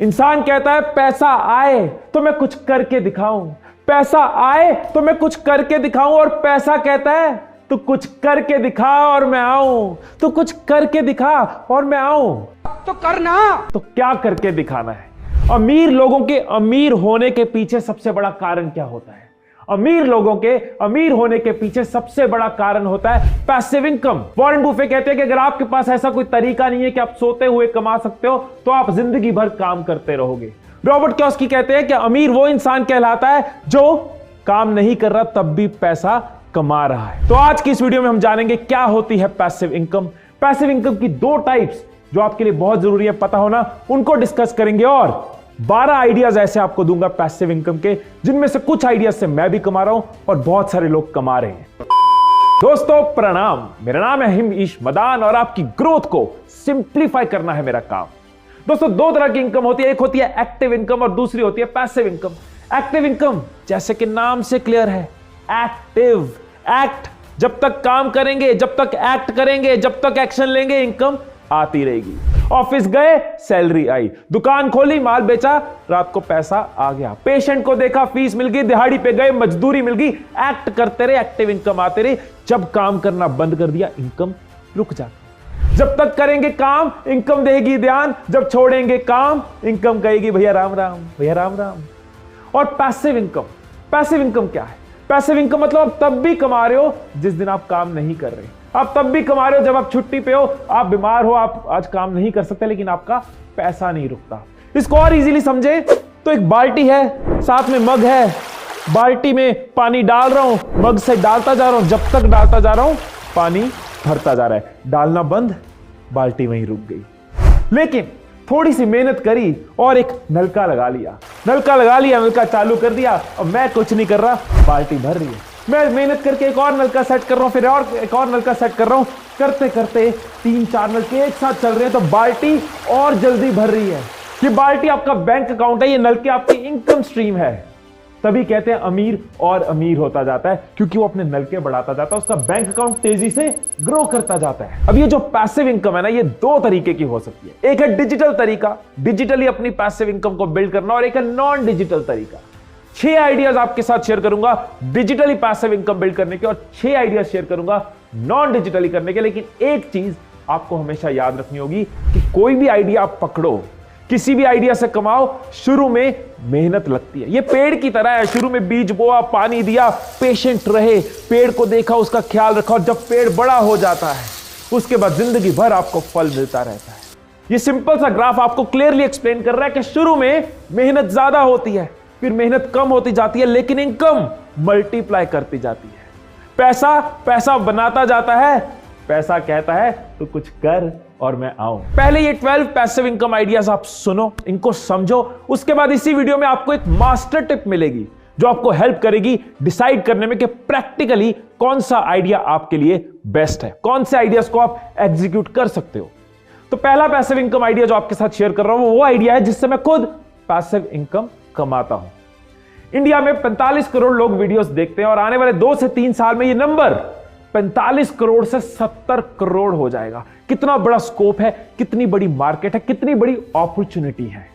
इंसान कहता है पैसा आए तो मैं कुछ करके दिखाऊं, पैसा आए तो मैं कुछ करके दिखाऊं, और पैसा कहता है तू कुछ करके दिखा और मैं आऊं, तू कुछ करके दिखा और मैं आऊं। तो करना, तो क्या करके दिखाना है? अमीर लोगों के अमीर होने के पीछे सबसे बड़ा कारण क्या होता है? अमीर लोगों के अमीर होने के पीछे सबसे बड़ा कारण होता है पैसिव इनकम। वॉरेन बुफे कहते हैं कि अगर आपके पास ऐसा कोई तरीका नहीं है कि आप सोते हुए कमा सकते हो तो आप जिंदगी भर काम करते रहोगे। रॉबर्ट कियोसाकी कहते हैं कि अमीर वो इंसान कहलाता है जो काम नहीं कर रहा तब भी पैसा कमा रहा है। तो आज की इस वीडियो में हम जानेंगे क्या होती है पैसिव इनकम, पैसिव इनकम की दो टाइप्स जो आपके लिए बहुत जरूरी है पता होना, उनको डिस्कस करेंगे, और 12 आइडियाज ऐसे आपको दूंगा पैसिव इनकम के, जिनमें से कुछ आइडियाज से मैं भी कमा रहा हूं और बहुत सारे लोग कमा रहे हैं। दोस्तों प्रणाम, मेरा नाम है हिमेश मदान और आपकी ग्रोथ को सिंप्लीफाई करना है मेरा काम। दोस्तों दो तरह की इनकम होती है, एक होती है एक्टिव इनकम और दूसरी होती है पैसिव इनकम। एक्टिव इनकम जैसे कि नाम से क्लियर है, एक्टिव, एक्ट, जब तक काम करेंगे, जब तक एक्ट करेंगे, जब तक एक्शन लेंगे, इनकम आती रहेगी। ऑफिस गए, सैलरी आई, दुकान खोली, माल बेचा, रात को पैसा आ गया, पेशेंट को देखा, फीस मिल गई, दिहाड़ी पे गए, मजदूरी मिल गई, एक्ट करते रहे, एक्टिव इनकम आते रहे। जब काम करना बंद कर दिया, इनकम रुक जाती। जब तक करेंगे काम, इनकम देगी ध्यान, जब छोड़ेंगे काम, इनकम कहेगी भैया राम राम, भैया राम राम। और पैसिव इनकम, पैसिव इनकम क्या है? पैसिव इनकम मतलब आप तब भी कमा रहे हो जिस दिन आप काम नहीं कर रहे, आप तब भी कमा रहे हो जब आप छुट्टी पे हो, आप बीमार हो, आप आज काम नहीं कर सकते, लेकिन आपका पैसा नहीं रुकता। इसको और इजीली समझे तो एक बाल्टी है, साथ में मग है, बाल्टी में पानी डाल रहा हूं, मग से डालता जा रहा हूं, जब तक डालता जा रहा हूं पानी भरता जा रहा है, डालना बंद, बाल्टी वहीं रुक गई। लेकिन थोड़ी सी मेहनत करी और एक नलका लगा लिया, नलका लगा लिया, नलका चालू कर दिया, अब मैं कुछ नहीं कर रहा, बाल्टी भर रही है। मैं मेहनत करके एक और नलका सेट कर रहा हूं, फिर और एक और नलका सेट कर रहा हूं, करते करते 3-4 नलके एक साथ चल रहे हैं, तो बाल्टी और जल्दी भर रही है। ये बाल्टी आपका बैंक अकाउंट है, ये नलके आपकी इनकम स्ट्रीम है। तभी कहते हैं अमीर और अमीर होता जाता है, क्योंकि वो अपने नलके बढ़ाता जाता है, उसका बैंक अकाउंट तेजी से ग्रो करता जाता है। अब ये जो पैसिव इनकम है ना, ये दो तरीके की हो सकती है। एक है डिजिटल तरीका, डिजिटली अपनी पैसिव इनकम को बिल्ड करना, और एक है नॉन डिजिटल तरीका। 6 आइडियाज आपके साथ शेयर करूंगा डिजिटली पैसिव इनकम बिल्ड करने के, और 6 आइडियाज शेयर करूंगा नॉन डिजिटली करने के। लेकिन एक चीज आपको हमेशा याद रखनी होगी कि कोई भी आइडिया आप पकड़ो, किसी भी आइडिया से कमाओ, शुरू में मेहनत लगती है। ये पेड़ की तरह है, शुरू में बीज बोआ, पानी दिया, पेशेंट रहे, पेड़ को देखा, उसका ख्याल रखा, और जब पेड़ बड़ा हो जाता है उसके बाद जिंदगी भर आपको फल मिलता रहता है। ये सिंपल सा ग्राफ आपको क्लियरली एक्सप्लेन कर रहा है कि शुरू में मेहनत ज्यादा होती है, फिर मेहनत कम होती जाती है, लेकिन इनकम मल्टीप्लाई करती जाती है। पैसा पैसा बनाता जाता है, पैसा कहता है तो कुछ कर और मैं आऊं। पहले ये 12 पैसिव इनकम आइडियाज आप सुनो, इनको समझो, उसके बाद इसी वीडियो में आपको एक मास्टर टिप मिलेगी जो आपको हेल्प करेगी डिसाइड करने में कि प्रैक्टिकली कौन सा आइडिया आपके लिए बेस्ट है, कौन से आइडियाज को आप एग्जीक्यूट कर सकते हो। तो पहला पैसिव इनकम आइडिया जो आपके साथ शेयर कर रहा हूं वो आइडिया है जिससे मैं खुद पैसिव इनकम कमाता हूं। इंडिया में 45 करोड़ लोग वीडियोस देखते हैं और आने वाले 2 से 3 साल में ये नंबर 45 करोड़ से 70 करोड़ हो जाएगा। कितना बड़ा स्कोप है, कितनी बड़ी मार्केट है, कितनी बड़ी अपॉर्चुनिटी है।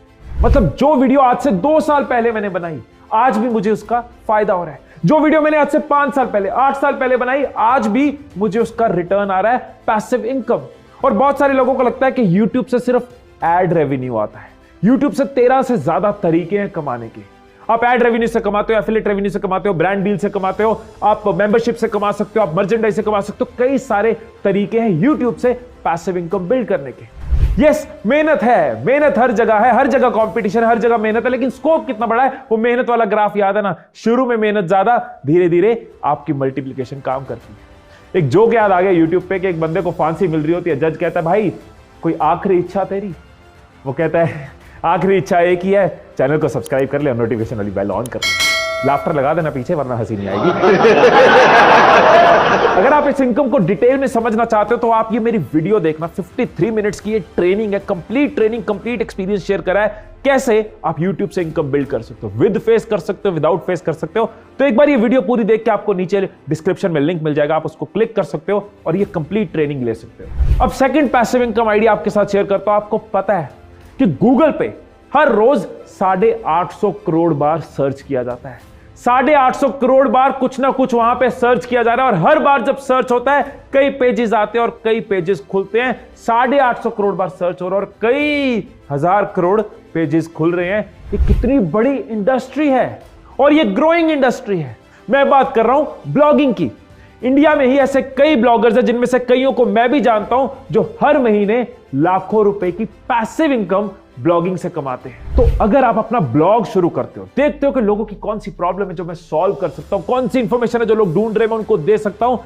मतलब जो वीडियो आज से 2 साल पहले मैंने बनाई, आज भी मुझे उसका फायदा हो रहा है। जो वीडियो मैंने आज से 5 साल पहले, 8 साल पहले बनाई, आज भी मुझे उसका रिटर्न आ रहा है, पैसिव इनकम। और बहुत सारे लोगों को लगता है कि YouTube से सिर्फ एड रेवेन्यू आता है। YouTube से 13 से ज्यादा तरीके हैं कमाने के। आप एड रेवेन्यू से कमाते हो, एफिलिएट रेवेन्यू से कमाते हो, ब्रांड डील से कमाते हो, आप मेंबरशिप से कमा सकते हो, आप मर्चेंडाइज से कमा सकते हो। कई सारे तरीके हैं YouTube से पैसिव इनकम बिल्ड करने के। यस, मेहनत है, मेहनत हर जगह है, हर जगह कंपटीशन है, हर जगह मेहनत है, लेकिन स्कोप कितना बड़ा है वो मेहनत वाला ग्राफ याद है ना। शुरू में मेहनत ज्यादा, धीरे धीरे आपकी मल्टीप्लिकेशन काम करती है। एक जोक याद आ गया यूट्यूब पे कि एक बंदे को फांसी मिल रही होती है, जज कहता है भाई कोई आखिरी इच्छा तेरी? वो कहता है आखिरी इच्छा एक ही है, चैनल को सब्सक्राइब कर ले और नोटिफिकेशन वाली बेल ऑन कर ले। लाफ्टर लगा देना पीछे वरना हंसी नहीं आएगी। अगर आप इस इनकम को डिटेल में समझना चाहते हो तो आप ये मेरी वीडियो देखना, 53 मिनट्स की ये ट्रेनिंग है, complete training, complete experience share करा है कैसे आप YouTube से इनकम बिल्ड कर सकते हो, विद फेस कर सकते हो, विदाउट फेस कर सकते हो। तो एक बार ये वीडियो पूरी देख के आपको नीचे डिस्क्रिप्शन में लिंक मिल जाएगा, आप उसको क्लिक कर सकते हो और ये कंप्लीट ट्रेनिंग ले सकते हो। अब सेकंड पैसिव इनकम आइडिया आपके साथ शेयर करता हूं। आपको पता है कि गूगल पे हर रोज 850 करोड़ बार सर्च किया जाता है। 850 करोड़ बार कुछ ना कुछ वहां पे सर्च किया जा रहा है और हर बार जब सर्च होता है कई पेजेस आते हैं और कई पेजेस खुलते हैं। 850 करोड़ बार सर्च हो रहा है और कई हजार करोड़ पेजेस खुल रहे हैं। ये कितनी बड़ी इंडस्ट्री है और ये ग्रोइंग इंडस्ट्री है। मैं बात कर रहा हूं ब्लॉगिंग की। इंडिया में ही ऐसे कई ब्लॉगर्स हैं जिनमें से कईयों को मैं भी जानता हूं जो हर महीने लाखों रुपए की पैसिव इनकम ब्लॉगिंग से कमाते हैं। तो अगर आप अपना ब्लॉग शुरू करते हो, देखते हो कि लोगों की कौन सी प्रॉब्लम है जो मैं सॉल्व कर सकता हूं, कौन सी इंफॉर्मेशन है जो लोग ढूंढ रहे हैं मैं उनको दे सकता हूं,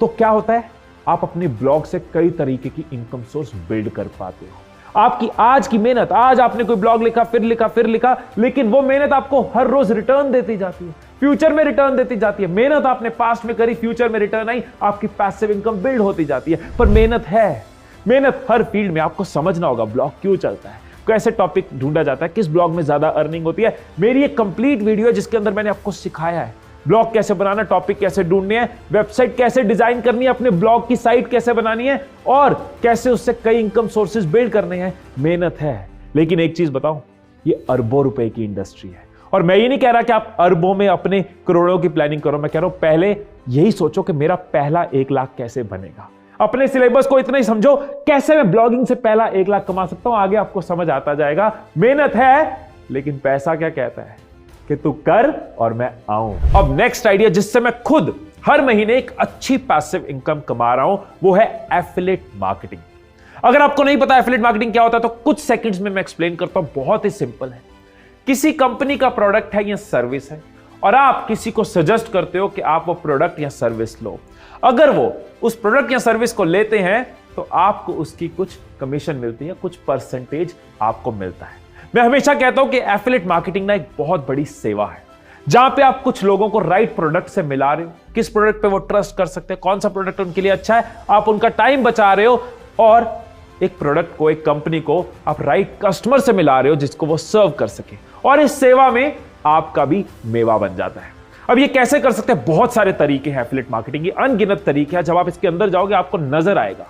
तो क्या होता है आप अपने ब्लॉग से कई तरीके की इनकम सोर्स बिल्ड कर पाते हो। आपकी आज की मेहनत, आज आपने कोई ब्लॉग लिखा, फिर लिखा, लेकिन वो मेहनत आपको हर रोज रिटर्न देती जाती है, फ्यूचर में रिटर्न देती जाती है। मेहनत आपने पास्ट में करी, फ्यूचर में रिटर्न आई, आपकी पैसिव इनकम बिल्ड होती जाती है। पर मेहनत है, मेहनत हर फील्ड में। आपको समझना होगा ब्लॉग क्यों चलता है, कैसे टॉपिक ढूंढा जाता है, किस ब्लॉग में ज्यादा अर्निंग होती है। मेरी एक कंप्लीट वीडियो है जिसके अंदर मैंने आपको सिखाया है ब्लॉग कैसे बनाना, टॉपिक कैसे ढूंढने हैं, वेबसाइट कैसे डिजाइन करनी है, अपने ब्लॉग की साइट कैसे बनानी है और कैसे उससे कई इनकम सोर्सेज बिल्ड करने हैं। मेहनत है, लेकिन एक चीज बताऊं, ये अरबों रुपए की इंडस्ट्री है। और मैं ये नहीं कह रहा कि आप अरबों में अपने करोड़ों की प्लानिंग करो, मैं कह रहा हूं पहले यही सोचो कि मेरा पहला 1 लाख कैसे बनेगा। अपने सिलेबस को इतना ही समझो, कैसे मैं ब्लॉगिंग से पहला 1 लाख कमा सकता हूं, आगे आपको समझ आता जाएगा। मेहनत है, लेकिन पैसा क्या कहता है कि तू कर और मैं आऊं। अब नेक्स्ट आइडिया जिससे मैं खुद हर महीने एक अच्छी पैसिव इनकम कमा रहा हूं, वो है एफिलिएट मार्केटिंग। अगर आपको नहीं पता एफिलिएट मार्केटिंग क्या होता है तो कुछ सेकंड्स में मैं एक्सप्लेन करता हूं। बहुत ही सिंपल है। किसी कंपनी का प्रोडक्ट है या सर्विस है और आप किसी को सजेस्ट करते हो कि आप वो प्रोडक्ट या सर्विस लो। अगर वो उस प्रोडक्ट या सर्विस को लेते हैं तो आपको उसकी कुछ कमीशन मिलती है, कुछ परसेंटेज आपको मिलता है। मैं हमेशा कहता हूं कि एफिलिएट मार्केटिंग ना एक बहुत बड़ी सेवा है, जहां पे आप कुछ लोगों को राइट प्रोडक्ट से मिला रहे हो, किस प्रोडक्ट पे वो ट्रस्ट कर सकते हैं, कौन सा प्रोडक्ट उनके लिए अच्छा है, आप उनका टाइम बचा रहे हो और एक प्रोडक्ट को, एक कंपनी को आप राइट कस्टमर से मिला रहे हो जिसको वो सर्व कर सके और इस सेवा में आपका भी मेवा बन जाता है। अब ये कैसे कर सकते हैं? बहुत सारे तरीके हैं एफिलिएट मार्केटिंग के, अनगिनत तरीके हैं। जब आप इसके अंदर जाओगे आपको नजर आएगा।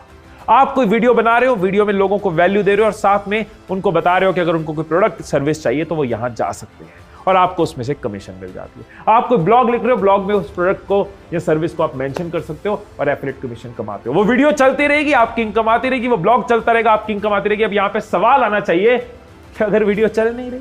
आप कोई वीडियो बना रहे हो, वीडियो में लोगों को वैल्यू दे रहे हो और साथ में उनको बता रहे हो कि अगर उनको कोई प्रोडक्ट सर्विस चाहिए तो वो यहां जा सकते हैं और आपको उसमें से कमीशन मिल जाती है। आप कोई ब्लॉग लिख रहे हो, ब्लॉग में उस प्रोडक्ट को या सर्विस को आप मेंशन कर सकते हो और एफिलिएट कमीशन कमाते हो। वो वीडियो चलती रहेगी, आपकी इनकम आती रहेगी, वो ब्लॉग चलता रहेगा, आपकी इनकम आती रहेगी। अब यहां पे सवाल आना चाहिए कि अगर वीडियो चल नहीं रही,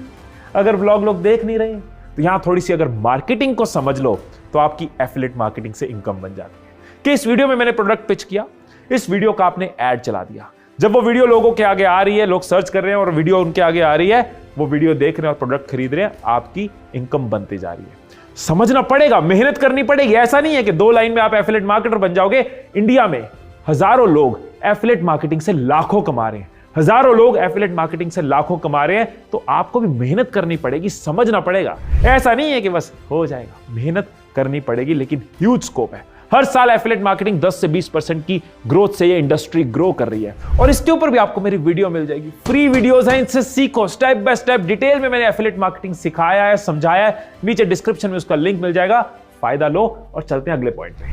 अगर ब्लॉग लोग देख नहीं रहे, तो यहां थोड़ी सी अगर मार्केटिंग को समझ लो तो आपकी एफिलिएट मार्केटिंग से इनकम बन जाती है। कि इस वीडियो में मैंने प्रोडक्ट पिच किया, इस वीडियो का आपने ऐड चला दिया, जब वो वीडियो लोगों के आगे आ रही है, लोग सर्च कर रहे हैं और वीडियो उनके आगे आ रही है, वो वीडियो देख रहे हैं और प्रोडक्ट खरीद रहे हैं, आपकी इनकम बनती जा रही है। समझना पड़ेगा, मेहनत करनी पड़ेगी। ऐसा नहीं है कि 2 लाइन में आप एफिलिएट मार्केटर बन जाओगे। इंडिया में हजारों लोग एफिलिएट मार्केटिंग से लाखों कमा रहे हैं, हजारों लोग एफिलिएट मार्केटिंग से लाखों कमा रहे हैं। तो आपको भी मेहनत करनी पड़ेगी, समझना पड़ेगा। ऐसा नहीं है कि बस हो जाएगा, मेहनत करनी पड़ेगी, लेकिन ह्यूज स्कोप है। हर साल एफिलिएट मार्केटिंग 10 से 20% की ग्रोथ से ये इंडस्ट्री ग्रो कर रही है और इसके ऊपर भी आपको मेरी वीडियो मिल जाएगी। फ्री वीडियोस हैं, इनसे सीखो, स्टेप बाय स्टेप डिटेल में मैंने एफिलिएट मार्केटिंग सिखाया है, समझाया है। नीचे डिस्क्रिप्शन में उसका लिंक मिल जाएगा, फायदा लो। और चलते हैं अगले पॉइंट पे।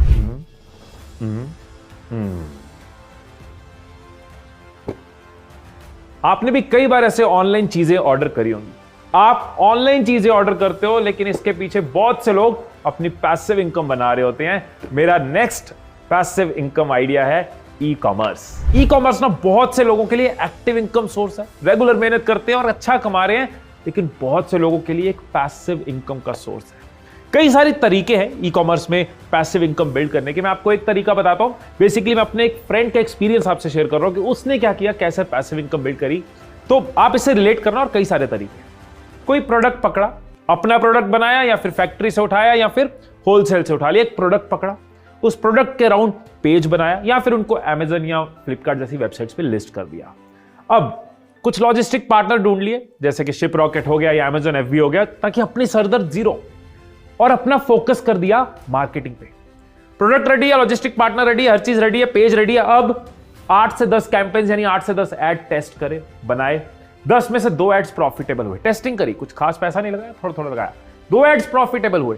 आपने भी कई बार ऐसे ऑनलाइन चीजें ऑर्डर करी होंगी। आप ऑनलाइन चीजें ऑर्डर करते हो, लेकिन इसके पीछे बहुत से लोग अपनी पैसिव इनकम बना रहे होते हैं। मेरा नेक्स्ट पैसिव इनकम आइडिया है ई कॉमर्स। ई कॉमर्स ना बहुत से लोगों के लिए एक्टिव इनकम सोर्स है, रेगुलर मेहनत करते हैं और अच्छा कमा रहे हैं, लेकिन बहुत से लोगों के लिए एक पैसिव इनकम का सोर्स है। कई सारे तरीके हैं ई कॉमर्स में पैसिव इनकम बिल्ड करने के। मैं आपको एक तरीका बताता हूं। बेसिकली मैं अपने एक फ्रेंड का एक्सपीरियंस आपसे शेयर कर रहा हूं कि उसने क्या किया, कैसे पैसिव इनकम बिल्ड करी। तो आप इससे रिलेट करना। और कई सारे तरीके, कोई प्रोडक्ट पकड़ा, अपना प्रोडक्ट बनाया या फिर फैक्ट्री से उठाया या फिर होलसेल से उठा लिया, एक प्रोडक्ट पकड़ा, उस प्रोडक्ट के अराउंड पेज बनाया या फिर उनको अमेज़न या फ्लिपकार्ट जैसी वेबसाइट्स पे लिस्ट कर दिया। अब कुछ लॉजिस्टिक पार्टनर ढूंढ लिए, जैसे कि शिप रॉकेट हो गया या अमेज़न FB हो गया, ताकि अपनी सरदर्द जीरो और अपना फोकस कर दिया मार्केटिंग पे। प्रोडक्ट रेडी है, लॉजिस्टिक पार्टनर रेडी है, हर चीज रेडी है, पेज रेडी है। अब 8 से 10 कैंपेन्स यानी 8 से 10 एड टेस्ट करे, बनाए। 10 में से 2 एड्स प्रॉफिटेबल हुए, टेस्टिंग करी, कुछ खास पैसा नहीं लगाया, थोड़ा थोड़ा लगाया, 2 एड्स प्रॉफिटेबल हुए।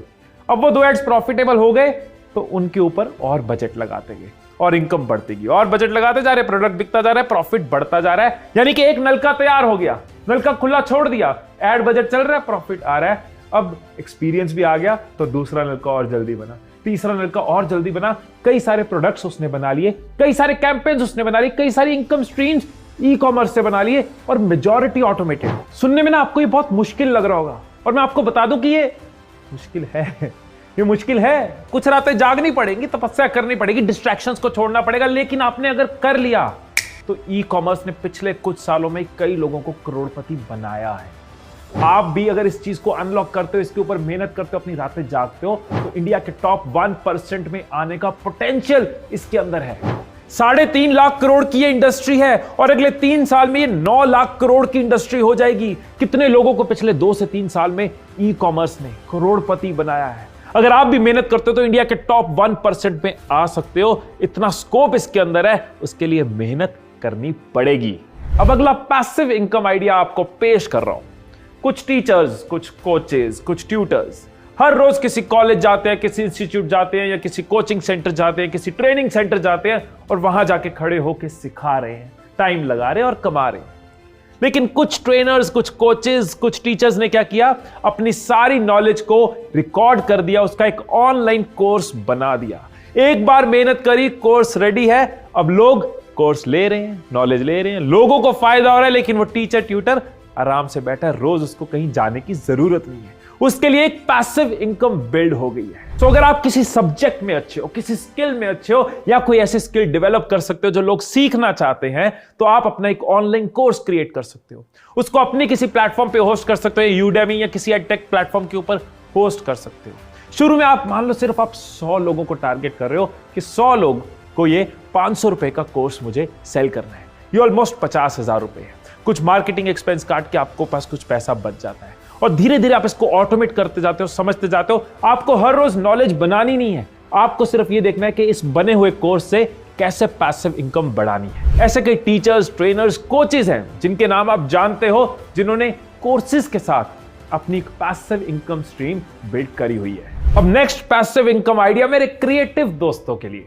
अब वो 2 एड्स प्रॉफिटेबल हो गए तो उनके ऊपर और बजट लगाते गए और इनकम बढ़ती गई और बजट लगाते जा रहे, प्रोडक्ट बिकता जा रहा है, प्रॉफिट बढ़ता जा रहा है। यानी कि एक नलका तैयार हो गया, नलका खुला छोड़ दिया, एड बजट चल रहा है, प्रॉफिट आ रहा है, अब एक्सपीरियंस भी आ गया तो दूसरा नलका और जल्दी बना, तीसरा नलका और जल्दी बना, कई सारे प्रोडक्ट्स उसने बना लिए, कई सारे कैंपेन्स उसने बना लिए, कई सारी इनकम स्ट्रीम्स ई कॉमर्स से बना लिए और मेजॉरिटी ऑटोमेटेड। सुनने में ना आपको ये बहुत मुश्किल लग रहा होगा और मैं आपको बता दूं कि ये मुश्किल है, ये मुश्किल है। कुछ रातें जागनी पड़ेंगी, तपस्या करनी पड़ेगी, डिस्ट्रैक्शंस को छोड़ना पड़ेगा, लेकिन आपने अगर कर लिया तो ई कॉमर्स ने पिछले कुछ सालों में कई लोगों को करोड़पति बनाया है। आप भी अगर इस चीज को अनलॉक करते हो, इसके ऊपर मेहनत करते हो, अपनी रातें जागते हो, तो इंडिया के टॉप 1% में आने का पोटेंशियल इसके अंदर है। 3.5 लाख करोड़ की ये इंडस्ट्री है और अगले 3 साल में ये 9 लाख करोड़ की इंडस्ट्री हो जाएगी। कितने लोगों को पिछले 2 से 3 साल में ई कॉमर्स ने करोड़पति बनाया है। अगर आप भी मेहनत करते हो तो इंडिया के टॉप 1% में आ सकते हो। इतना स्कोप इसके अंदर है, उसके लिए मेहनत करनी पड़ेगी। अब अगला पैसिव इनकम आइडिया आपको पेश कर रहा हूं। कुछ टीचर्स, कुछ कोचेस, कुछ ट्यूटर्स हर रोज किसी कॉलेज जाते हैं, किसी इंस्टीट्यूट जाते हैं या किसी कोचिंग सेंटर जाते हैं, किसी ट्रेनिंग सेंटर जाते हैं और वहां जाके खड़े होकर सिखा रहे हैं, टाइम लगा रहे हैं और कमा रहे हैं। लेकिन कुछ ट्रेनर्स, कुछ कोचेस, कुछ टीचर्स ने क्या किया, अपनी सारी नॉलेज को रिकॉर्ड कर दिया, उसका एक ऑनलाइन कोर्स बना दिया। एक बार मेहनत करी, कोर्स रेडी है, अब लोग कोर्स ले रहे हैं, नॉलेज ले रहे हैं, लोगों को फायदा हो रहा है, लेकिन वो टीचर ट्यूटर आराम से बैठा है, रोज उसको कहीं जाने की जरूरत नहीं है। उसके लिए एक पैसिव इनकम बिल्ड हो गई है। तो अगर आप किसी सब्जेक्ट में अच्छे हो, किसी स्किल में अच्छे हो या कोई ऐसी स्किल डेवलप कर सकते हो जो लोग सीखना चाहते हैं, तो आप अपना एक ऑनलाइन कोर्स क्रिएट कर सकते हो, उसको अपने किसी प्लेटफॉर्म पे होस्ट कर सकते हो, यूडेमी या किसी एडटेक प्लेटफॉर्म के ऊपर होस्ट कर सकते हो। शुरू में आप मान लो सिर्फ आप 100 लोगों को टारगेट कर रहे हो कि 100 लोग को ये 500 रुपए का कोर्स मुझे सेल करना है। ये ऑलमोस्ट 50,000 रुपए है। कुछ मार्केटिंग एक्सपेंस काट के आपको पास कुछ पैसा बच जाता है और धीरे धीरे आप इसको ऑटोमेट करते जाते हो, समझते जाते हो। आपको हर रोज नॉलेज बनानी नहीं है, आपको सिर्फ ये देखना है कि इस बने हुए कोर्स से कैसे पैसिव इनकम बढ़ानी है। ऐसे कई टीचर्स, ट्रेनर्स, कोचेस हैं जिनके नाम आप जानते हो, जिन्होंने कोर्सेज के साथ अपनी पैसिव इनकम स्ट्रीम बिल्ड करी हुई है। अब नेक्स्ट पैसिव इनकम आइडिया मेरे क्रिएटिव दोस्तों के लिए।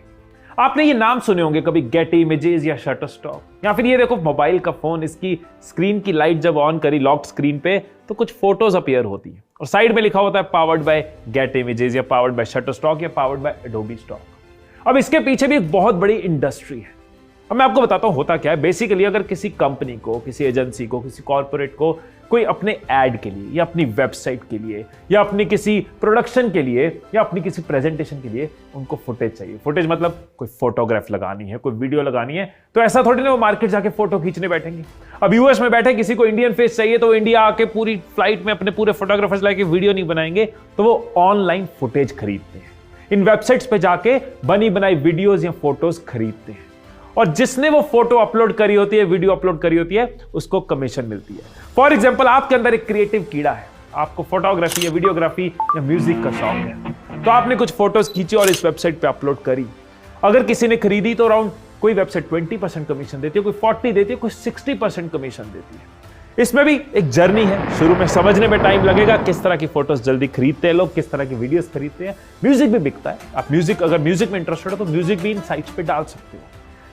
आपने ये नाम सुने होंगे कभी, गेट इमेजेस या शटरस्टॉक, या फिर ये देखो मोबाइल का फोन, इसकी स्क्रीन की लाइट जब ऑन करी लॉक्ड स्क्रीन पे तो कुछ फोटोज अपीयर होती है और साइड में लिखा होता है पावर्ड बाय गेट इमेजेस या पावर्ड बाय शटरस्टॉक या पावर्ड बाय एडोबी स्टॉक। अब इसके पीछे भी एक बहुत बड़ी इंडस्ट्री है। अब मैं आपको बताता हूं होता क्या है। बेसिकली अगर किसी कंपनी को, किसी एजेंसी को, किसी कॉर्पोरेट को कोई अपने एड के लिए या अपनी वेबसाइट के लिए या अपनी किसी प्रोडक्शन के लिए या अपनी किसी प्रेजेंटेशन के लिए उनको फुटेज चाहिए। फुटेज मतलब कोई फोटोग्राफ लगानी है, कोई वीडियो लगानी है, तो ऐसा थोड़ी ना वो मार्केट जाके फोटो खींचने बैठेंगे। अब यूएस में बैठे किसी को इंडियन फेस चाहिए तो इंडिया आके पूरी फ्लाइट में अपने पूरे फोटोग्राफर्स लाके वीडियो नहीं बनाएंगे, तो वो ऑनलाइन फुटेज खरीदते हैं, इन वेबसाइट्स पे जाके बनी बनाई वीडियोज या फोटोज खरीदते हैं और जिसने वो फोटो अपलोड करी होती है, वीडियो अपलोड करी होती है, उसको कमीशन मिलती है। फॉर एग्जाम्पल, आपके अंदर एक क्रिएटिव कीड़ा है, आपको फोटोग्राफी या वीडियोग्राफी या म्यूजिक का शौक है, तो आपने कुछ फोटोज खींची और इस वेबसाइट पे अपलोड करी। अगर किसी ने खरीदी तो अराउंड कोई वेबसाइट 20% कमीशन देती है, कोई 40 देती है, कोई 60% कमीशन देती है। इसमें भी एक जर्नी है, शुरू में समझने में टाइम लगेगा किस तरह की फोटोज जल्दी खरीदते हैं लोग, किस तरह की वीडियोस खरीदते हैं। म्यूजिक भी बिकता है, आप म्यूजिक, अगर म्यूजिक में इंटरेस्टेड हो तो म्यूजिक भी इन साइट्स पे डाल सकते हो।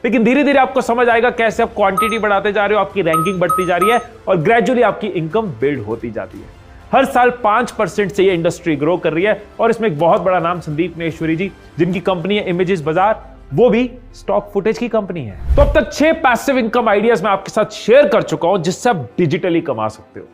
लेकिन धीरे धीरे आपको समझ आएगा कैसे आप क्वांटिटी बढ़ाते जा रहे हो, आपकी रैंकिंग बढ़ती जा रही है और ग्रेजुअली आपकी इनकम बिल्ड होती जाती है। हर साल 5% से ये इंडस्ट्री ग्रो कर रही है और इसमें एक बहुत बड़ा नाम संदीप महेश्वरी जी, जिनकी कंपनी है इमेजेस बाजार, वो भी स्टॉक फुटेज की कंपनी है। तो अब तक 6 पैसिव इनकम आइडियाज मैं आपके साथ शेयर कर चुका हूं जिससे आप डिजिटली कमा सकते हो।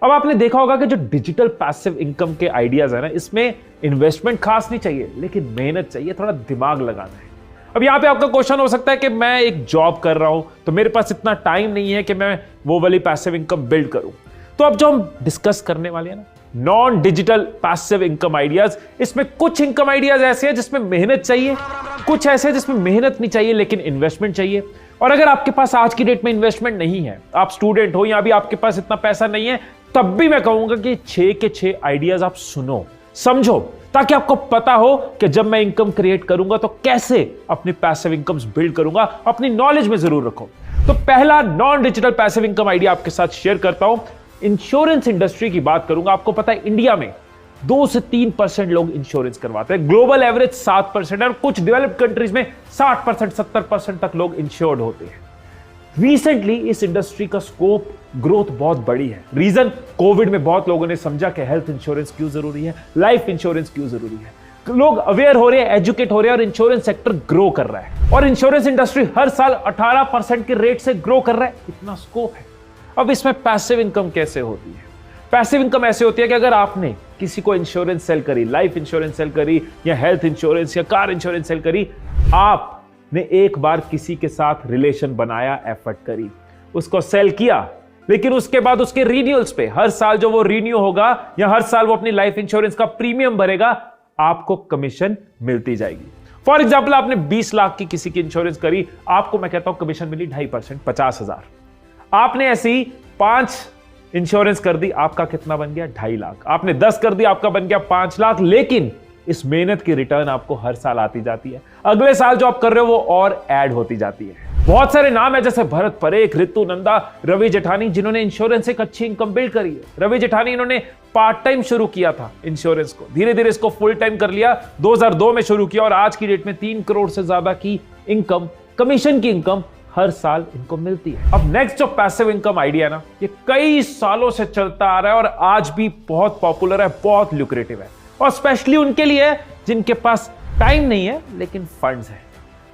अब आपने देखा होगा कि जो डिजिटल पैसिव इनकम के आइडियाज है ना, इसमें इन्वेस्टमेंट खास नहीं चाहिए, लेकिन मेहनत चाहिए, थोड़ा दिमाग लगाना है। अब यहां पे आपका क्वेश्चन हो सकता है कि मैं एक जॉब कर रहा हूं तो मेरे पास इतना टाइम नहीं है कि मैं वो वाली पैसिव इनकम बिल्ड करूं। तो अब जो हम डिस्कस करने वाले हैं ना, non digital passive income ideas, इसमें कुछ इनकम आइडियाज ऐसे हैं जिसमें मेहनत चाहिए, कुछ ऐसे हैं जिसमें मेहनत नहीं चाहिए लेकिन इन्वेस्टमेंट चाहिए। और अगर आपके पास आज की डेट में इन्वेस्टमेंट नहीं है, आप स्टूडेंट हो या अभी आपके पास इतना पैसा नहीं है, तब भी मैं कहूंगा कि 6 के 6 आइडियाज आप सुनो, समझो, ताकि आपको पता हो कि जब मैं इनकम क्रिएट करूंगा तो कैसे अपनी पैसिव इनकम्स बिल्ड करूंगा। अपनी नॉलेज में जरूर रखो। तो पहला non digital passive income idea आपके साथ शेयर करता हूं। इंश्योरेंस इंडस्ट्री की बात करूंगा। आपको पता है इंडिया में 2 से 3% लोग इंश्योरेंस करवाते हैं, ग्लोबल एवरेज 7% है और कुछ डेवलप्ड कंट्रीज में 60%, 70% तक लोग इंश्योर्ड होते हैं। रिसेंटली इस इंडस्ट्री का स्कोप ग्रोथ बहुत बड़ी है। रीजन, कोविड में बहुत लोगों ने समझा कि हेल्थ इंश्योरेंस क्यों जरूरी है, लाइफ इंश्योरेंस क्यों जरूरी है। लोग अवेयर हो रहे हैं, एजुकेट हो रहे हैं और इंश्योरेंस सेक्टर ग्रो कर रहा है। और इंश्योरेंस इंडस्ट्री हर साल 18% के रेट से ग्रो कर रहा है। इतना स्कोप है। अब इसमें पैसिव इनकम कैसे होती है? पैसिव इनकम ऐसे होती है कि अगर आपने किसी को इंश्योरेंस सेल करी, लाइफ इंश्योरेंस सेल करी या हेल्थ इंश्योरेंस या कार इंश्योरेंस सेल करी, आपने एक बार किसी के साथ रिलेशन बनाया, एफर्ट करी, उसको सेल किया, लेकिन उसके बाद उसके रिन्यूअल्स पे हर साल जो वो रिन्यू होगा या हर साल वो अपनी लाइफ इंश्योरेंस का प्रीमियम भरेगा, आपको कमीशन मिलती जाएगी। फॉर एग्जाम्पल, आपने 20 लाख की किसी की इंश्योरेंस करी, आपको मैं कहता हूं कमीशन मिली 2.5%, 50,000। आपने ऐसी 5 इंश्योरेंस कर दी, आपका कितना बन गया? 2.5 लाख। आपने 10 कर दी, आपका बन गया 5 लाख। लेकिन इस मेहनत की रिटर्न आपको हर साल आती जाती है। अगले साल जो आप कर रहे हो वो और ऐड होती जाती है। बहुत सारे नाम है जैसे भरत परेख, रितु नंदा, रवि जेठानी, जिन्होंने इंश्योरेंस एक अच्छी इनकम बिल्ड करी है। रवि जेठानी इन्होंने पार्ट टाइम शुरू किया था इंश्योरेंस को, धीरे धीरे इसको फुल टाइम कर लिया, 2002 में शुरू किया और आज की डेट में 3 करोड़ से ज्यादा की इनकम, कमीशन की इनकम हर साल इनको मिलती है। अब नेक्स्ट जो पैसिव इनकम आइडिया ना, ये कई सालों से चलता आ रहा है और आज भी बहुत पॉपुलर है, बहुत ल्यूक्रेटिव है और स्पेशली उनके लिए जिनके पास टाइम नहीं है लेकिन फंड्स है।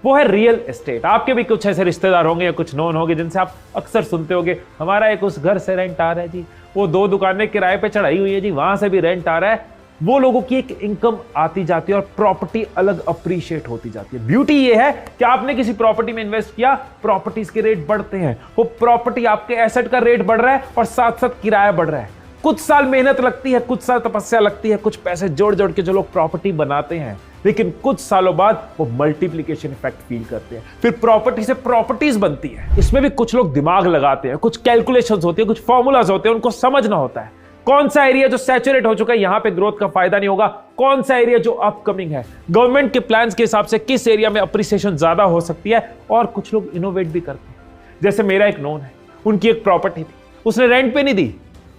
वो है रियल एस्टेट। आपके भी कुछ ऐसे रिश्तेदार होंगे या कुछ नोन होंगे जिनसे आप अक्सर सुनते होंगे, हमारा एक उस घर से रेंट आ रहा है जी, वो 2 दुकानें किराए पे चढ़ाई हुई है जी, वहां से भी रेंट आ रहा है। वो लोगों की एक इनकम आती जाती है और प्रॉपर्टी अलग अप्रिशिएट होती जाती है। ब्यूटी ये है कि आपने किसी प्रॉपर्टी में इन्वेस्ट किया, प्रॉपर्टीज के रेट बढ़ते हैं, वो प्रॉपर्टी आपके एसेट का रेट बढ़ रहा है और साथ साथ किराया बढ़ रहा है। कुछ साल मेहनत लगती है, कुछ साल तपस्या लगती है, कुछ पैसे जोड़ जोड़ के जो लोग प्रॉपर्टी बनाते हैं, लेकिन कुछ सालों बाद वो मल्टीप्लिकेशन इफेक्ट फील करते हैं, फिर प्रॉपर्टी से प्रॉपर्टीज बनती है। इसमें भी कुछ लोग दिमाग लगाते हैं, कुछ कैलकुलेशंस होती है, कुछ फॉर्मूलाज होते हैं, उनको समझना होता है कौन सा एरिया जो सैचुरेट हो चुका है यहां पे ग्रोथ का फायदा नहीं होगा, कौन सा एरिया जो अपकमिंग है, गवर्नमेंट के प्लान्स के हिसाब से किस एरिया में अप्रिसिएशन ज्यादा हो सकती है। और कुछ लोग इनोवेट भी करते हैं। जैसे मेरा एक नोन है, उनकी एक प्रॉपर्टी थी, उसने रेंट पे नहीं दी,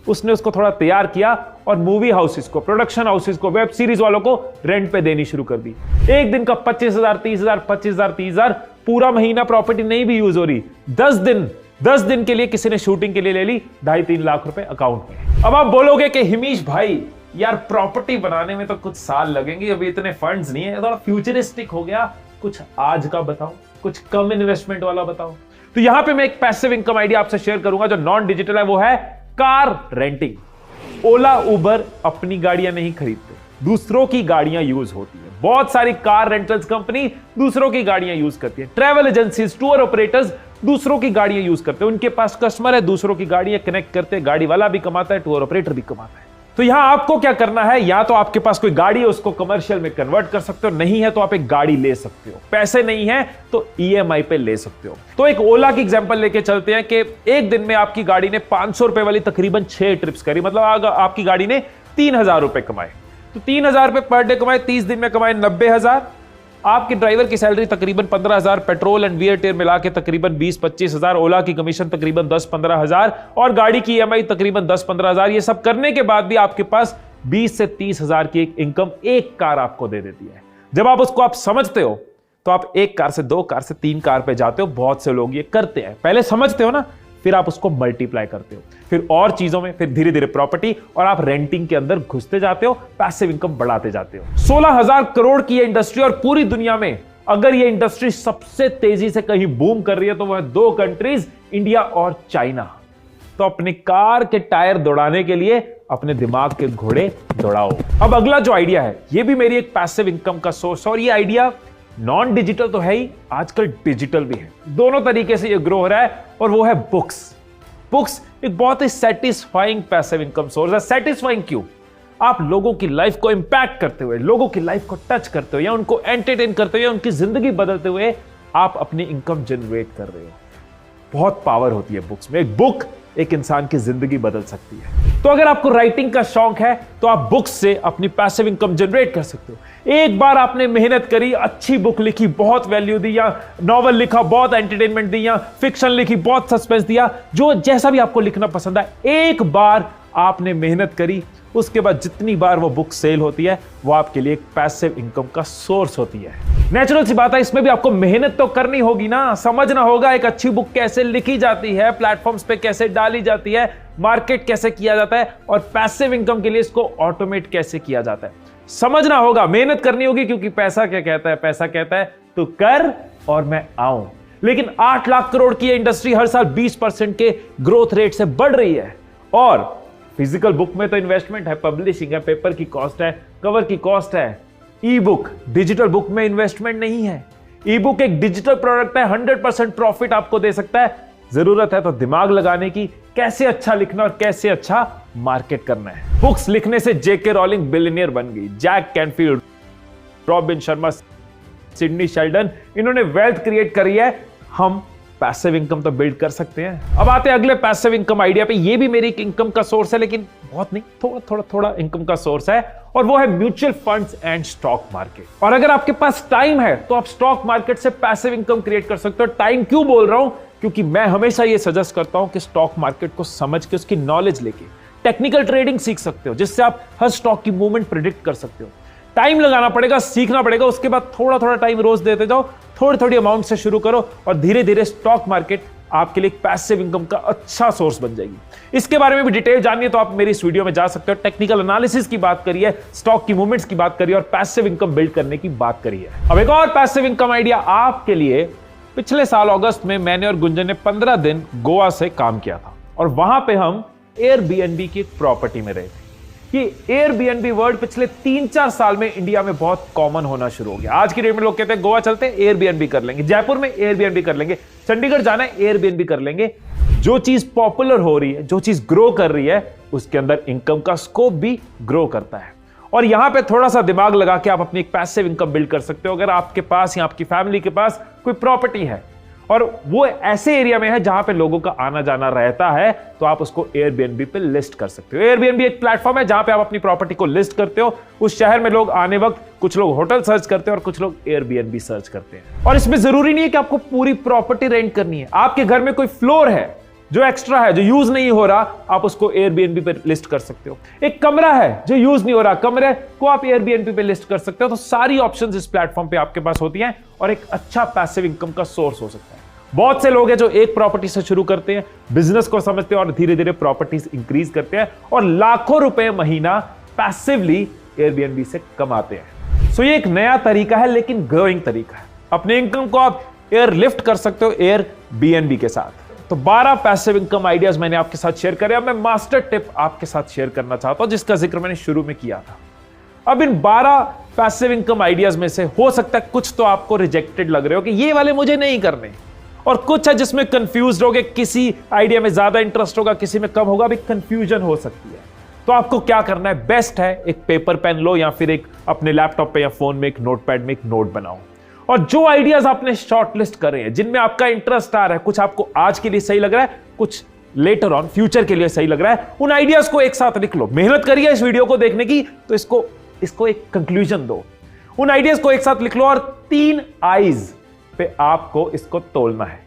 उसने उसको थोड़ा तैयार किया और मूवी हाउसेस को, प्रोडक्शन हाउसेस को, वेब सीरीज वालों को रेंट पे देनी शुरू कर दी। एक दिन का 25,000, 30,000, 25,000, 30,000, पूरा महीना प्रॉपर्टी नहीं भी यूज हो रही, 10 दिन के लिए किसी ने शूटिंग के लिए ले ली, 2.5-3 लाख रुपए अकाउंट में। अब आप बोलोगे कि हिमीश भाई यार प्रॉपर्टी बनाने में तो कुछ साल लगेंगे, अभी इतने फंड्स नहीं है, थोड़ा फ्यूचरिस्टिक हो गया, कुछ आज का बताओ, कुछ कम इन्वेस्टमेंट वाला बताओ। तो यहां पे मैं एक पैसिव इनकम आइडिया आपसे शेयर करूंगा जो नॉन डिजिटल है, वो है कार रेंटिंग। ओला उबर अपनी गाड़ियां नहीं खरीदते, दूसरों की गाड़ियां यूज होती है। बहुत सारी कार रेंटल्स कंपनी दूसरों की गाड़ियां यूज करती है। ट्रैवल एजेंसीज, टूर ऑपरेटर्स दूसरों की गाड़ियां यूज करते हैं, उनके पास कस्टमर है, दूसरों की गाड़ियां कनेक्ट करते हैं, गाड़ी वाला भी कमाता है, टूर ऑपरेटर भी कमाता है। तो यहां आपको क्या करना है, या तो आपके पास कोई गाड़ी है उसको कमर्शियल में कन्वर्ट कर सकते हो, नहीं है तो आप एक गाड़ी ले सकते हो, पैसे नहीं है तो ईएमआई पे ले सकते हो। तो एक ओला की एग्जांपल लेके चलते हैं कि एक दिन में आपकी गाड़ी ने 500 रुपए वाली तकरीबन 6 ट्रिप्स करी, मतलब आपकी गाड़ी ने 3,000 रुपए कमाए। तो 3,000 रुपए पर डे कमाए, 30 दिन में कमाए 90,000। आपके ड्राइवर की सैलरी तकरीबन 15,000, पेट्रोल एंड वियर टेयर मिला के तकरीबन 20-25,000, ओला की कमीशन तकरीबन 10-15,000 और गाड़ी की ईएमआई तकरीबन 10-15,000। ये सब करने के बाद भी आपके पास 20 से 30,000 की एक इनकम एक कार आपको दे देती है। जब आप उसको आप समझते हो तो आप एक कार से 2 कार से 3 कार पे जाते हो। बहुत से लोग ये करते हैं, पहले समझते हो ना, फिर आप उसको मल्टीप्लाई करते हो, फिर और चीजों में, फिर धीरे धीरे प्रॉपर्टी, और आप रेंटिंग के अंदर घुसते जाते हो, पैसिव इनकम बढ़ाते जाते हो। 16,000 करोड़ की ये इंडस्ट्री, और पूरी दुनिया में अगर ये इंडस्ट्री सबसे तेजी से कहीं बूम कर रही है तो वह 2 कंट्रीज, इंडिया और चाइना। तो अपनी कार के टायर दौड़ाने के लिए अपने दिमाग के घोड़े दौड़ाओ। अब अगला जो आइडिया है, ये भी मेरी एक पैसिव इनकम का सोर्स, और ये आइडिया नॉन डिजिटल तो है ही, आजकल डिजिटल भी है, दोनों तरीके से ये ग्रो हो रहा है, और वो है बुक्स। बुक्स एक बहुत ही सेटिस्फाइंग पैसिव इनकम सोर्स है। सेटिस्फाइंग क्यों? आप लोगों की लाइफ को इंपैक्ट करते हुए, लोगों की लाइफ को टच करते हुए या उनको एंटरटेन करते हुए, उनकी जिंदगी बदलते हुए आप अपनी इनकम जनरेट कर रहे हो। बहुत पावर होती है बुक्स में। एक बुक एक इंसान की जिंदगी बदल सकती है। तो अगर आपको राइटिंग का शौक है तो आप बुक्स से अपनी पैसिव इनकम जनरेट कर सकते हो। एक बार आपने मेहनत करी, अच्छी बुक लिखी, बहुत वैल्यू दी, या नॉवल लिखा, बहुत एंटरटेनमेंट दी, या फिक्शन लिखी, बहुत सस्पेंस दिया, जो जैसा भी आपको लिखना पसंद है, एक बार आपने मेहनत करी, उसके बाद जितनी बार वो बुक सेल होती है वो आपके लिए एक पैसिव इनकम का सोर्स होती है। नेचुरल सी बात है, इसमें भी आपको मेहनत तो करनी होगी ना, समझना होगा एक अच्छी बुक कैसे लिखी जाती है, प्लेटफॉर्म्स पे कैसे डाली जाती है, मार्केट कैसे किया जाता है और पैसिव इनकम के लिए इसको ऑटोमेट कैसे किया जाता है। समझना होगा, मेहनत करनी होगी, क्योंकि पैसा क्या कहता है, पैसा कहता है तू कर और मैं आऊं। लेकिन 8 लाख करोड़ की इंडस्ट्री हर साल 20% के ग्रोथ रेट से बढ़ रही है। और फिजिकल बुक में तो इन्वेस्टमेंट है, पब्लिशिंग है, पेपर की कॉस्ट है, कवर की कॉस्ट है। ई बुक, डिजिटल बुक में इन्वेस्टमेंट नहीं है। ई बुक एक डिजिटल प्रोडक्ट है, 100% प्रॉफिट आपको दे सकता है। जरूरत है तो दिमाग लगाने की, कैसे अच्छा लिखना और कैसे अच्छा मार्केट करना है। बुक्स लिखने से जेके रॉलिंग बिलियनियर बन गई, Jack Canfield, Robin Sharma, Sidney Sheldon, इन्होंने वेल्थ क्रिएट करी है। हम पैसिव इनकम तो बिल्ड कर सकते हैं। अब आते हैं अगले पैसिव इनकम आइडिया पे। ये भी मेरी एक इनकम का सोर्स है, लेकिन बहुत नहीं, थोड़ा इनकम का सोर्स है, और वो है mutual funds and stock market. और अगर आपके पास टाइम है तो आप स्टॉक मार्केट से पैसिव इनकम क्रिएट कर सकते हो। टाइम क्यों बोल रहा हूं? क्योंकि मैं हमेशा ये सजेस्ट करता हूं कि स्टॉक मार्केट को समझ के, उसकी नॉलेज लेके टेक्निकल ट्रेडिंग सीख सकते हो, जिससे आप हर स्टॉक की मूवमेंट प्रिडिक्ट कर सकते हो। टाइम लगाना पड़ेगा, सीखना पड़ेगा, उसके बाद थोड़ा थोड़ा टाइम रोज देते जाओ, थोड़ी थोड़ी अमाउंट से शुरू करो और धीरे धीरे स्टॉक मार्केट आपके लिए पैसिव इनकम का अच्छा सोर्स बन जाएगी। इसके बारे में भी डिटेल जाननी है तो आप मेरी इस वीडियो में जा सकते हो। टेक्निकल एनालिसिस की बात करिए, स्टॉक की मूवमेंट्स की बात करिए और पैसिव इनकम बिल्ड करने की बात करिए। अब एक और पैसिव इनकम आइडिया आपके लिए। पिछले साल अगस्त में मैंने और गुंजन ने 15 दिन गोवा से काम किया था और वहां पे हम एयरबीएनबी की एक प्रॉपर्टी में रहे थे। ये एयरबीएनबी वर्ड पिछले 3-4 साल में इंडिया में बहुत कॉमन होना शुरू हो गया। आज की डेट में लोग कहते हैं गोवा चलते हैं, एयरबीएनबी कर लेंगे, जयपुर में एयरबीएनबी कर लेंगे, चंडीगढ़ जाना है एयरबीएनबी कर लेंगे। जो चीज पॉपुलर हो रही है, जो चीज ग्रो कर रही है, उसके अंदर इनकम का स्कोप भी ग्रो करता है। और यहां पे थोड़ा सा दिमाग लगा के आप अपनी एक पैसिव इनकम बिल्ड कर सकते हो। अगर आपके पास या आपकी फैमिली के पास कोई प्रॉपर्टी है और वो ऐसे एरिया में है जहां पे लोगों का आना जाना रहता है, तो आप उसको एयरबीएनबी पे लिस्ट कर सकते हो। एयरबीएनबी एक प्लेटफॉर्म है जहां पे आप अपनी प्रॉपर्टी को लिस्ट करते हो। उस शहर में लोग आने वक्त कुछ लोग होटल सर्च करते हैं और कुछ लोग एयरबीएनबी सर्च करते हैं। और इसमें जरूरी नहीं है कि आपको पूरी प्रॉपर्टी रेंट करनी है। आपके घर में कोई फ्लोर है जो एक्स्ट्रा है, जो यूज नहीं हो रहा, आप उसको एयरबीएनबी पे लिस्ट कर सकते हो। एक कमरा है जो यूज नहीं हो रहा, कमरे को आप एयरबीएनबी पे लिस्ट कर सकते हो। तो सारी ऑप्शंस इस प्लेटफॉर्म पे आपके पास होती हैं और एक अच्छा पैसिव इनकम का सोर्स हो सकता है। बहुत से लोग हैं जो एक प्रॉपर्टी से शुरू करते हैं, बिजनेस को समझते हैं और धीरे धीरे प्रॉपर्टीज इंक्रीज करते हैं और लाखों रुपए महीना पैसिवली एयरबीएनबी से कमाते हैं। सो ये एक नया तरीका है, लेकिन ग्रोइंग तरीका है। अपने इनकम को आप एयर लिफ्ट कर सकते हो एयरबीएनबी के साथ। तो 12 पैसिव इनकम आइडियाज मैंने आपके साथ शेयर करे। अब मैं मास्टर टिप आपके साथ शेयर करना चाहता हूं, जिसका जिक्र मैंने शुरू में किया था। अब इन 12 पैसिव इनकम आइडियाज में से हो सकता है कुछ तो आपको रिजेक्टेड लग रहे हो कि ये वाले मुझे नहीं करने, और कुछ है जिसमें कंफ्यूज होगे, किसी आइडिया में ज्यादा इंटरेस्ट होगा, किसी में कम होगा, भी कंफ्यूजन हो सकती है। तो आपको क्या करना है? बेस्ट है एक पेपर पेन लो या फिर एक अपने लैपटॉप पे या फोन में एक नोटपैड में एक नोट बनाओ और जो आइडियाज आपने शॉर्टलिस्ट करे हैं, जिनमें आपका इंटरेस्ट आ रहा है, कुछ आपको आज के लिए सही लग रहा है, कुछ लेटर ऑन फ्यूचर के लिए सही लग रहा है, उन आइडियाज को एक साथ लिख लो। मेहनत करिए इस वीडियो को देखने की, तो इसको एक कंक्लूजन दो। उन आइडियाज को एक साथ लिख लो और 3 आईज पे आपको इसको तोलना है।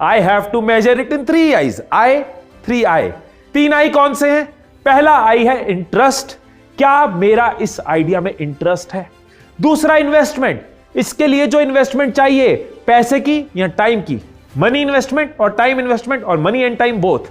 I have to measure it in 3 I's. I 3 I. 3 I कौन से हैं? पहला आई है इंटरेस्ट, क्या मेरा इस आइडिया में इंटरेस्ट है। दूसरा इन्वेस्टमेंट, इसके लिए जो इन्वेस्टमेंट चाहिए, पैसे की या टाइम की। मनी इन्वेस्टमेंट और टाइम इन्वेस्टमेंट और मनी एंड टाइम बोथ,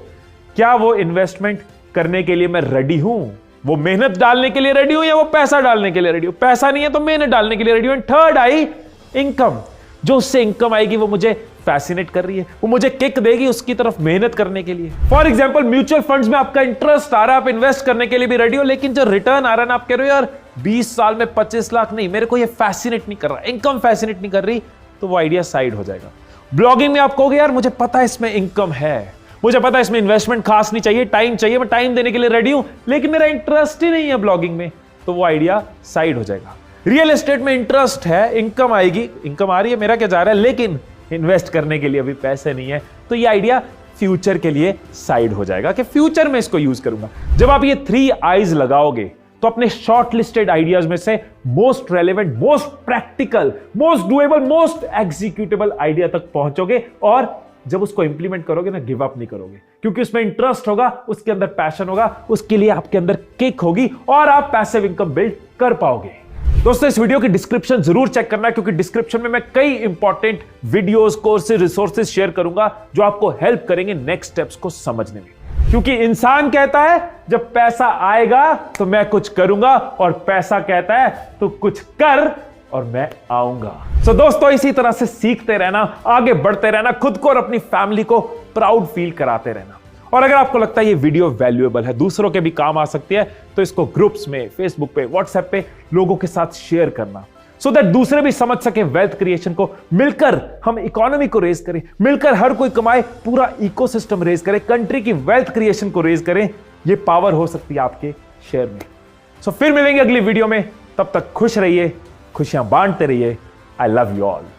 क्या वो इन्वेस्टमेंट करने के लिए मैं रेडी हूं? वो मेहनत डालने के लिए रेडी हूं या वो पैसा डालने के लिए रेडी हूं? पैसा नहीं है तो मेहनत डालने के लिए रेडी हूं। थर्ड आई इनकम, जो उससे इनकम आएगी वो मुझे फैसिनेट कर रही है, वो मुझे किक देगी उसकी तरफ मेहनत करने के लिए। फॉर एग्जांपल म्यूचुअल फंड्स में आपका इंटरेस्ट आ रहा है, आप इन्वेस्ट करने के लिए भी रेडी हो, लेकिन जो रिटर्न आ रहा है ना, आप कह रहे हो यार 20 साल में 25 लाख नहीं, मेरे को ये फैसिनेट नहीं कर रहा, इनकम फैसिनेट नहीं कर रही, तो वो आइडिया साइड हो जाएगा। ब्लॉगिंग में आप कहोगे यार मुझे पता है इसमें इनकम है, मुझे पता है इसमें इन्वेस्टमेंट खास नहीं चाहिए, टाइम चाहिए, मैं टाइम देने के लिए रेडी हूं, लेकिन मेरा इंटरेस्ट ही नहीं है ब्लॉगिंग में, तो वो आइडिया साइड हो जाएगा। रियल एस्टेट में इंटरेस्ट है, इनकम आएगी, इनकम आ रही है, मेरा क्या जा रहा है, लेकिन इन्वेस्ट करने के लिए अभी पैसे नहीं है, तो ये आइडिया फ्यूचर के लिए साइड हो जाएगा कि फ्यूचर में इसको यूज करूंगा। जब आप ये 3 आईज लगाओगे तो अपने शॉर्ट लिस्टेड आइडियाज में से most relevant, most practical, most doable, most executable idea तक पहुंचोगे और जब उसको इंप्लीमेंट करोगे ना, गिव अप नहीं करोगे, क्योंकि उसमें इंटरेस्ट होगा, उसके अंदर पैशन होगा, उसके लिए आपके अंदर किक होगी और आप पैसिव इनकम बिल्ड कर पाओगे। दोस्तों इस वीडियो की डिस्क्रिप्शन जरूर चेक करना, क्योंकि डिस्क्रिप्शन में मैं कई important videos, courses, resources share करूंगा जो आपको हेल्प करेंगे नेक्स्ट स्टेप्स को समझने में। क्योंकि इंसान कहता है जब पैसा आएगा तो मैं कुछ करूंगा, और पैसा कहता है तो कुछ कर और मैं आऊंगा। सो दोस्तों इसी तरह से सीखते रहना, आगे बढ़ते रहना, खुद को और अपनी फैमिली को प्राउड फील कराते रहना। और अगर आपको लगता है ये वीडियो वैल्यूएबल है, दूसरों के भी काम आ सकती है, तो इसको ग्रुप्स में, फेसबुक पे, व्हाट्सएप पे लोगों के साथ शेयर करना, सो दैट दूसरे भी समझ सके वेल्थ क्रिएशन को। मिलकर हम इकोनॉमी को रेज करें, मिलकर हर कोई कमाए, पूरा इकोसिस्टम रेज करें, कंट्री की वेल्थ क्रिएशन को रेज करें। ये पावर हो सकती है आपके शेयर में। सो फिर मिलेंगे अगली वीडियो में, तब तक खुश रहिए, खुशियां बांटते रहिए। I love you all.